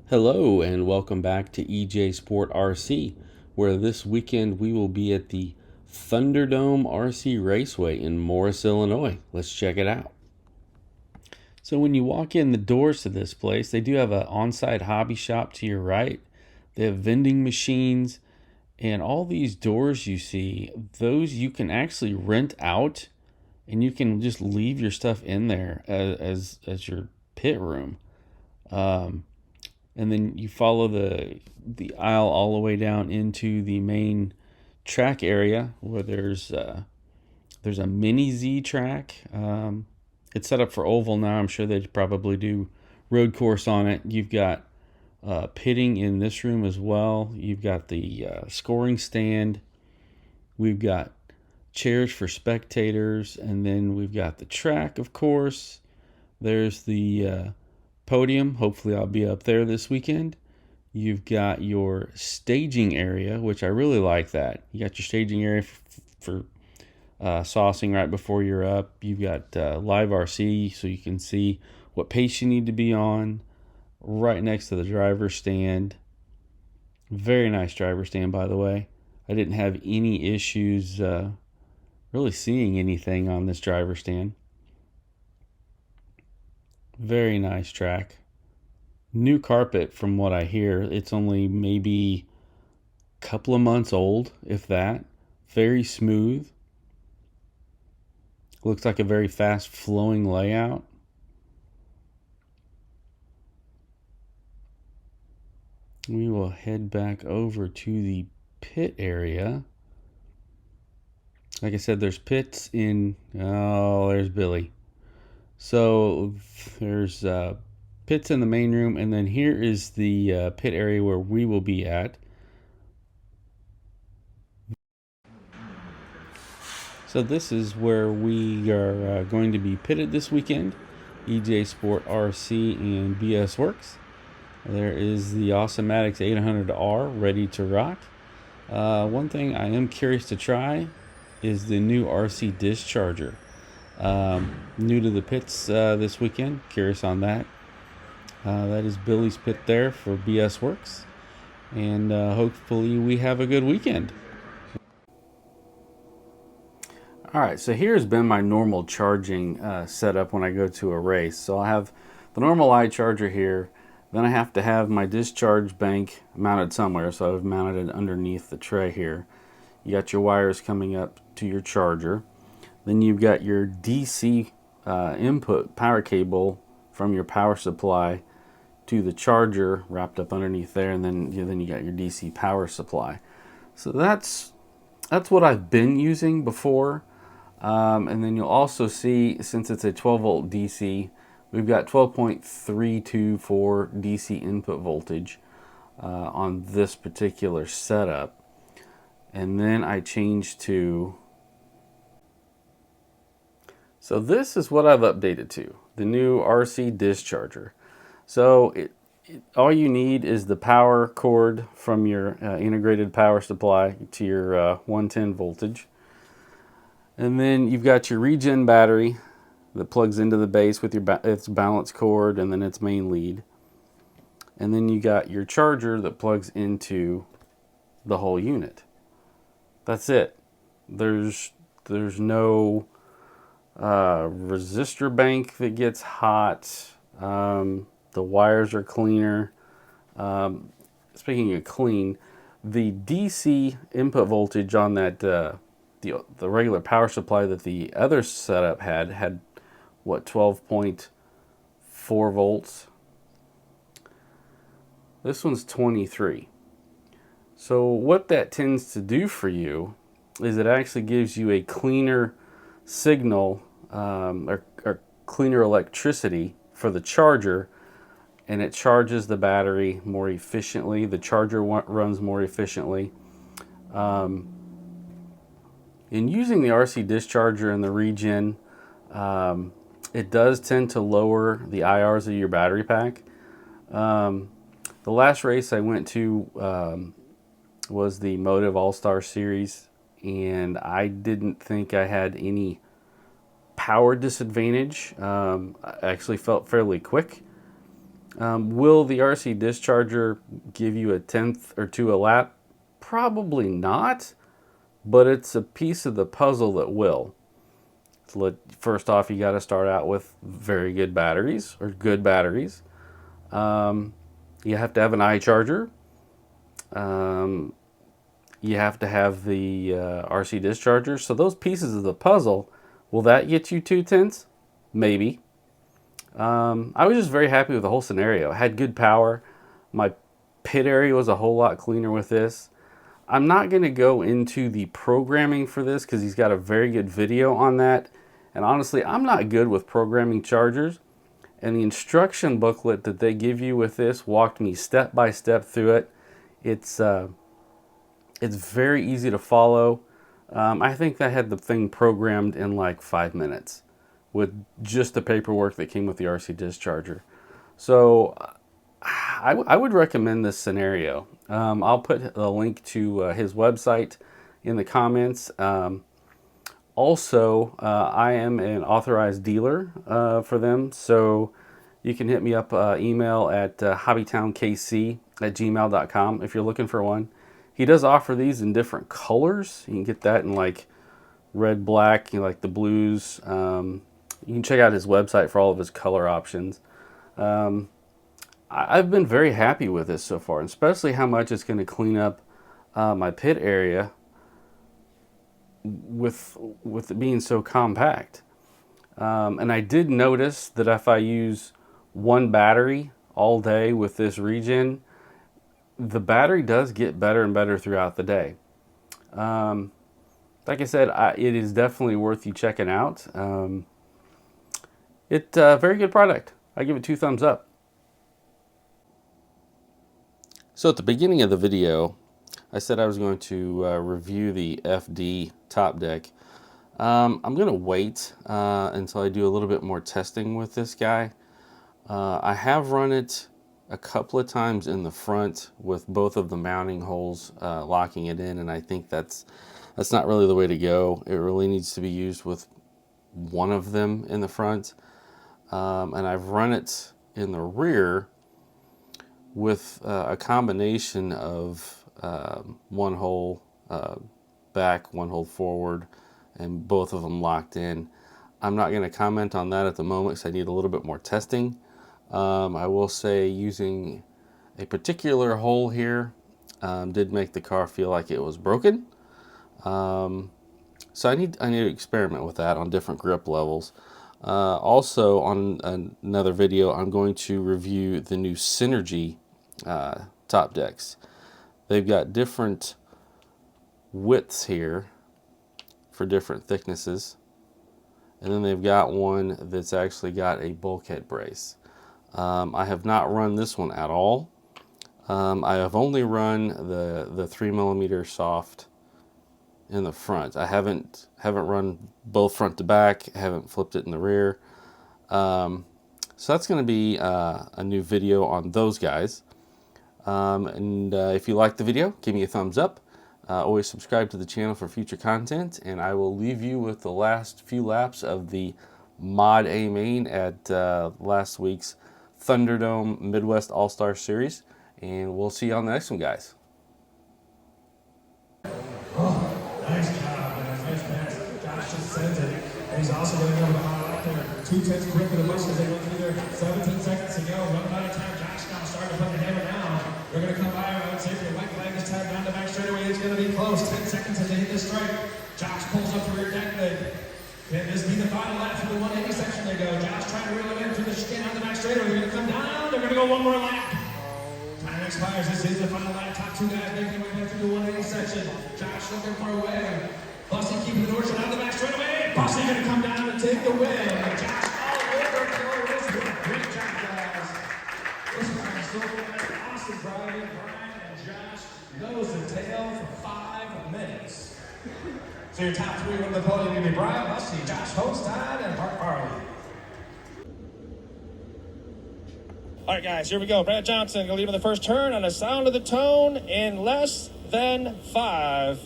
Hello and welcome back to EJ Sport RC, where this weekend we will be at the Thunderdome RC Raceway in Morris, Illinois. Let's check it out. So when you walk in the doors to this place, they do have an on-site hobby shop to your right. They have vending machines, and all these doors you see, those you can actually rent out, and you can just leave your stuff in there as your pit room. And then you follow the aisle all the way down into the main track area where there's a mini Z track. It's set up for oval now. I'm sure they'd probably do road course on it. You've got pitting in this room as well. You've got the scoring stand. We've got chairs for spectators, and then we've got the track, of course. There's the podium. Hopefully I'll be up there this weekend. You've got your staging area, which I really like that. You got your staging area for saucing right before you're up. You've got live RC, so you can see what pace you need to be on, right next to the driver's stand. Very nice driver's stand, by the way. I didn't have any issues really seeing anything on this driver's stand. Very nice track. New carpet from what I hear. It's only maybe a couple of months old, if that. Very smooth. Looks like a very fast flowing layout. We will head back over to the pit area. Like I said, there's pits in... Oh, there's Billy. So there's pits in the main room, and then here is the pit area where we will be at. So this is where we are going to be pitted this weekend. EJ Sport RC and BS Works. There is the Awesomatix A800R ready to rock. One thing I am curious to try is the new RC Discharger. New to the pits this weekend. Curious on that. That is Billy's pit there for BS Works. And hopefully we have a good weekend. Alright, so here's been my normal charging setup when I go to a race. So I have the normal iCharger here. Then I have to have my discharge bank mounted somewhere. So I've mounted it underneath the tray here. You got your wires coming up to your charger. Then you've got your DC input power cable from your power supply to the charger wrapped up underneath there, and then you got your DC power supply. So that's what I've been using before. And then you'll also see, since it's a 12 volt DC, we've got 12.324 DC input voltage on this particular setup. And then I changed to... So this is what I've updated to, the new RC Discharger. So all you need is the power cord from your integrated power supply to your 110 voltage. And then you've got your regen battery that plugs into the base with its balance cord and then its main lead. And then you got your charger that plugs into the whole unit. That's it. There's no resistor bank that gets hot. The wires are cleaner. Speaking of clean, the DC input voltage on that the regular power supply that the other setup had what, 12.4 volts. This one's 23. So what that tends to do for you is it actually gives you a cleaner signal or cleaner electricity for the charger, and it charges the battery more efficiently. The charger runs more efficiently. In using the RC Discharger and the regen, it does tend to lower the IRs of your battery pack. The last race I went to was the Motive All-Star Series, and I didn't think I had any power disadvantage. I actually felt fairly quick. Will the RC Discharger give you a tenth or two a lap? Probably not, but it's a piece of the puzzle that will. First off, you got to start out with very good batteries, or good batteries. You have to have an iCharger. You have to have the RC Discharger. So those pieces of the puzzle, will that get you 2/10? Maybe. I was just very happy with the whole scenario. It had good power. My pit area was a whole lot cleaner with this. I'm not going to go into the programming for this because he's got a very good video on that. And honestly, I'm not good with programming chargers. And the instruction booklet that they give you with this walked me step by step through it. It's very easy to follow. I think I had the thing programmed in like 5 minutes with just the paperwork that came with the RC Discharger. So I would recommend this scenario. I'll put a link to his website in the comments. Also, I am an authorized dealer for them, so you can hit me up email at hobbytownkc@gmail.com if you're looking for one. He does offer these in different colors. You can get that in like red, black, like the blues. You can check out his website for all of his color options. I've been very happy with this so far, especially how much it's going to clean up my pit area with it being so compact. And I did notice that if I use one battery all day with this regen, the battery does get better and better throughout the day. Like I said, it is definitely worth you checking out. It's a very good product. I give it 2 thumbs up. So at the beginning of the video, I said I was going to review the FD top deck. I'm going to wait until I do a little bit more testing with this guy. I have run it a couple of times in the front with both of the mounting holes locking it in, and I think that's not really the way to go. It really needs to be used with one of them in the front. And I've run it in the rear with a combination of one hole back, one hole forward, and both of them locked in. I'm not going to comment on that at the moment because I need a little bit more testing. I will say using a particular hole here did make the car feel like it was broken. So I need to experiment with that on different grip levels. Also on another video, I'm going to review the new Synergy top decks. They've got different widths here for different thicknesses, and then they've got one that's actually got a bulkhead brace. I have not run this one at all. I have only run the 3mm soft in the front. I haven't run both front to back. I haven't flipped it in the rear. So that's going to be a new video on those guys. And if you like the video, give me a thumbs up. Always subscribe to the channel for future content, and I will leave you with the last few laps of the Mod A main at last week's Thunderdome Midwest All-Star Series, and we'll see you on the next one, guys. Nice job, man. Nice pass. Josh just sends it. And he's also going to go out there. 2/10 quicker than most as they went through there. 17 seconds to go. Run by the time. Josh now starting to put the hammer down. They're going to come by. I would say if the white flag this time down the back straightaway, it's going to be close. 10 seconds as they hit the stripe. Josh pulls up the rear deck leg. Can this be the final lap through the 180 section they go? Josh trying to reel it in through the chicane on the back straightaway. They're going to come down. They're going to go one more lap. Time expires. This is the final lap. Top 2 guys making their way back through the 180 section. Josh looking for a win. Bussy keeping the door shut out the back straightaway. Bussy going to come down and take the win. Josh all over Elizabeth. Great job, guys. This one is so good. Awesome driving. Brian and Josh nose and tail for 5 minutes. So your top 3 on the podium will be Brian, Bussy, Josh Holstein, and Mark Farley. All right, guys, here we go. Brad Johnson going to lead in the first turn on the sound of the tone in less than 5.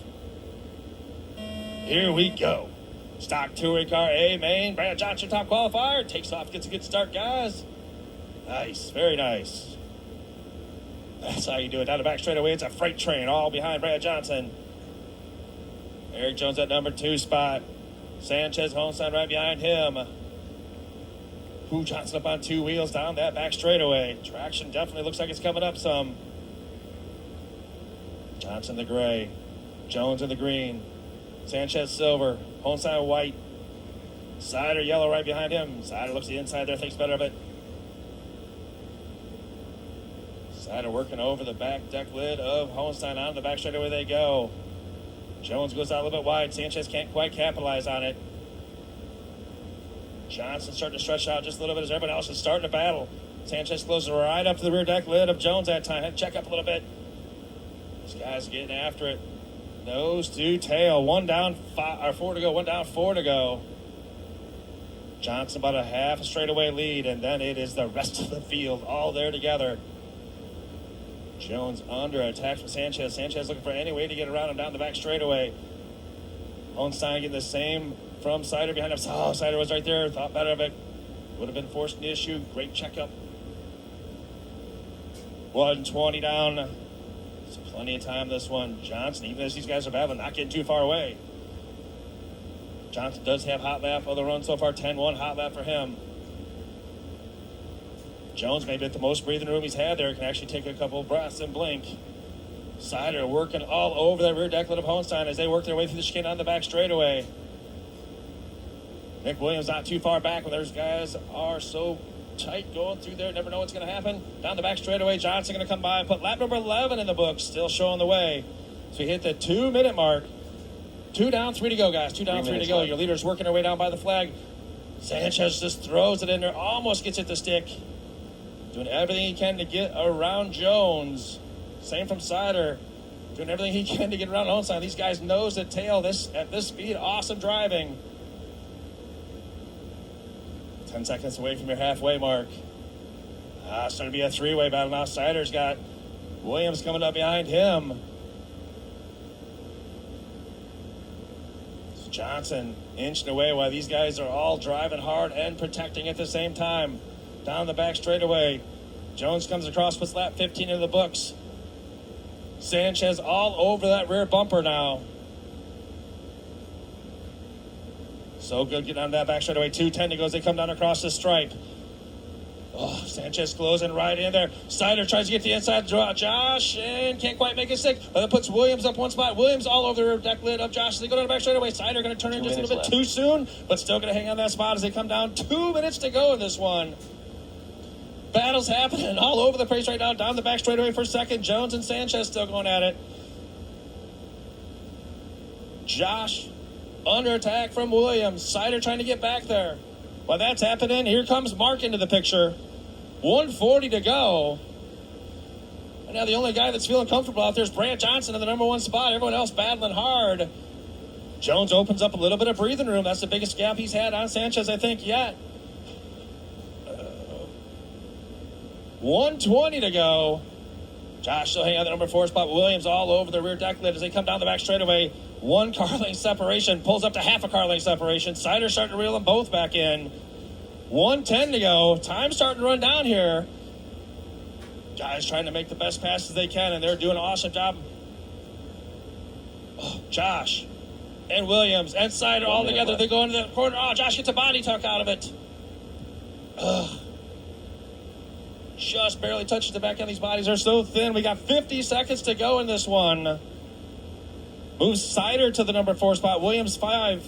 Here we go. Stock touring car A main. Brad Johnson, top qualifier. Takes off, gets a good start, guys. Nice, very nice. That's how you do it. Down the back straightaway, it's a freight train all behind Brad Johnson. Eric Jones at number 2 spot. Sanchez Hohenstein right behind him. Who Johnson up on 2 wheels down that back straightaway. Traction definitely looks like it's coming up some. Johnson the gray. Jones in the green. Sanchez silver. Hohenstein white. Sider yellow right behind him. Sider looks the inside there, thinks better of it. Sider working over the back deck lid of Hohenstein. On the back straightaway they go. Jones goes out a little bit wide. Sanchez can't quite capitalize on it. Johnson starting to stretch out just a little bit as everyone else is starting to battle. Sanchez closes right up to the rear deck lid of Jones that time. Had to check up a little bit. These guys are getting after it. Nose to tail. 1 down, 4 to go. 1 down, 4 to go. Johnson about a half a straightaway lead, and then it is the rest of the field all there together. Jones under attack from Sanchez. Sanchez looking for any way to get around him down the back straightaway. Hohenstein getting the same from Sider behind him. Oh, Sider was right there. Thought better of it. Would have been forced the issue. Great checkup. 120 down. There's plenty of time this one. Johnson, even as these guys are battling, not getting too far away. Johnson does have hot lap of the run so far. 10-1 hot lap for him. Jones maybe at the most breathing room he's had there. Can actually take a couple of breaths and blink. Sider working all over that rear deck lid of Hohenstein as they work their way through the chicane on the back straightaway. Nick Williams not too far back when those guys are so tight going through there. Never know what's going to happen. Down the back straightaway, Johnson going to come by and put lap number 11 in the books. Still showing the way. So we hit the 2-minute mark. 2 down, 3 to go, guys. 2 down, 3 to go. Left. Your leader's working their way down by the flag. Sanchez just throws it in there. Almost gets it to stick. Doing everything he can to get around Jones. Same from Sider. Doing everything he can to get around Hohenstein. These guys nose to tail at this speed. Awesome driving. 10 seconds away from your halfway mark. It's starting to be a 3-way battle now. Sider's got Williams coming up behind him. It's Johnson inching away while these guys are all driving hard and protecting at the same time. Down the back straightaway. Jones comes across, puts lap 15 in the books. Sanchez all over that rear bumper now. So good getting on that back straightaway. 2:10 to go as they come down across the stripe. Oh, Sanchez closing right in there. Sider tries to get the inside draw. Josh and can't quite make it stick. But it puts Williams up 1 spot. Williams all over the rear deck lid of Josh. They go down the back straightaway. Sider going to turn in just a little bit too soon, but still going to hang on that spot as they come down. 2 minutes to go in this one. Battles happening all over the place right now. Down the back straightaway for second. Jones and Sanchez still going at it. Josh under attack from Williams. Sider trying to get back there. While that's happening, here comes Mark into the picture. 140 to go. And now the only guy that's feeling comfortable out there is Brant Johnson in the number 1 spot. Everyone else battling hard. Jones opens up a little bit of breathing room. That's the biggest gap he's had on Sanchez, I think, yet. 120 to go. Josh still hanging on the number 4 spot. Williams all over the rear deck lid as they come down the back straightaway. 1 car length separation. Pulls up to half a car length separation. Sider starting to reel them both back in. 110 to go. Time starting to run down here. Guys trying to make the best passes they can, and they're doing an awesome job. Oh, Josh and Williams and Sider all together. They go into the corner. Oh, Josh gets a body tuck out of it. Just barely touches the back end. These bodies are so thin. We got 50 seconds to go in this one. Moves Sider to the number 4 spot. Williams 5.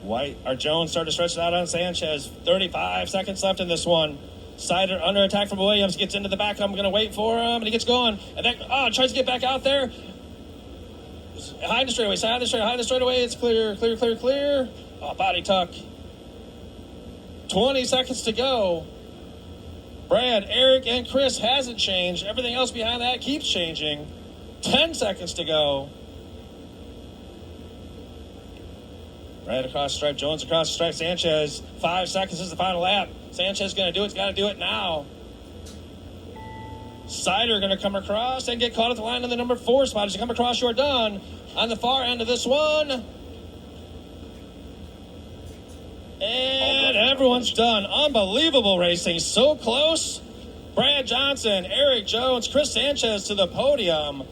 White or Jones starting to stretch it out on Sanchez. 35 seconds left in this one. Sider under attack from Williams. Gets into the back. I'm going to wait for him. And he gets going. And then, tries to get back out there. Behind the straightaway. Behind the straightaway. It's clear. Oh, body tuck. 20 seconds to go. Brad, Eric, and Chris hasn't changed. Everything else behind that keeps changing. 10 seconds to go. Brad across the stripe. Jones across the stripe. Sanchez. 5 seconds is the final lap. Sanchez going to do it. He's got to do it now. Sider going to come across and get caught at the line in the number 4 spot. As you come across, you're done. On the far end of this one, And everyone's done. Unbelievable racing. So close. Brad Johnson, Eric Jones, Chris Sanchez to the podium.